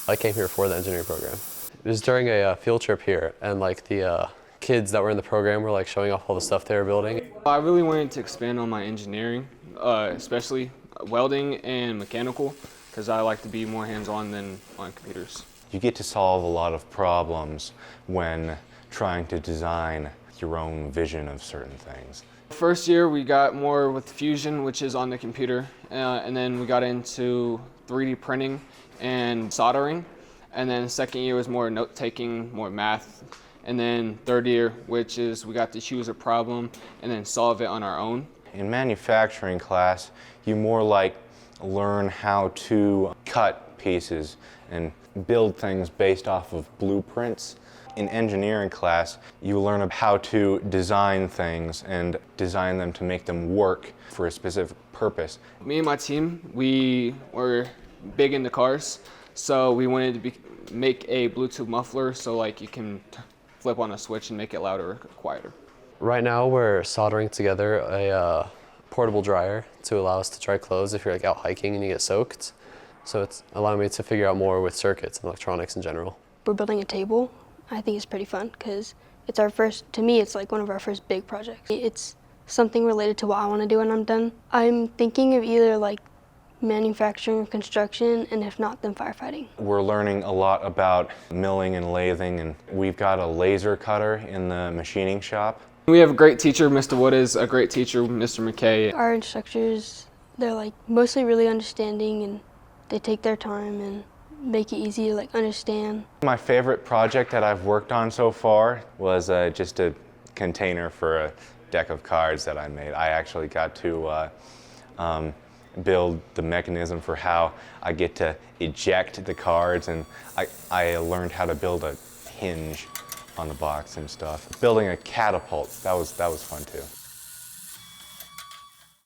I came here for the engineering program. It was during a field trip here, and like the kids that were in the program were like showing off all the stuff they were building. I really wanted to expand on my engineering, especially welding and mechanical, because I like to be more hands-on than on computers. You get to solve a lot of problems when trying to design your own vision of certain things. First year we got more with Fusion, which is on the computer, and then we got into 3D printing and soldering. And then second year was more note-taking, more math. And then third year, which is we got to choose a problem and then solve it on our own. In manufacturing class, you more like learn how to cut pieces and build things based off of blueprints. In engineering class, you learn how to design things and design them to make them work for a specific purpose. Me and my team, we were big into cars, so we wanted to make a Bluetooth muffler so like you can flip on a switch and make it louder or quieter. Right now we're soldering together a portable dryer to allow us to dry clothes if you're like out hiking and you get soaked. So it's allowing me to figure out more with circuits and electronics in general. We're building a table. I think it's pretty fun because it's our first, to me, it's like one of our first big projects. It's something related to what I want to do when I'm done. I'm thinking of either like manufacturing or construction, and if not, then firefighting. We're learning a lot about milling and lathing, and we've got a laser cutter in the machining shop. We have a great teacher. Mr. Wood is a great teacher, Mr. McKay. Our instructors, they're like mostly really understanding, and they take their time and make it easy to like understand. My favorite project that I've worked on so far was just a container for a deck of cards that I made. I actually got to build the mechanism for how I get to eject the cards, and I learned how to build a hinge on the box and stuff. Building a catapult, that was fun too.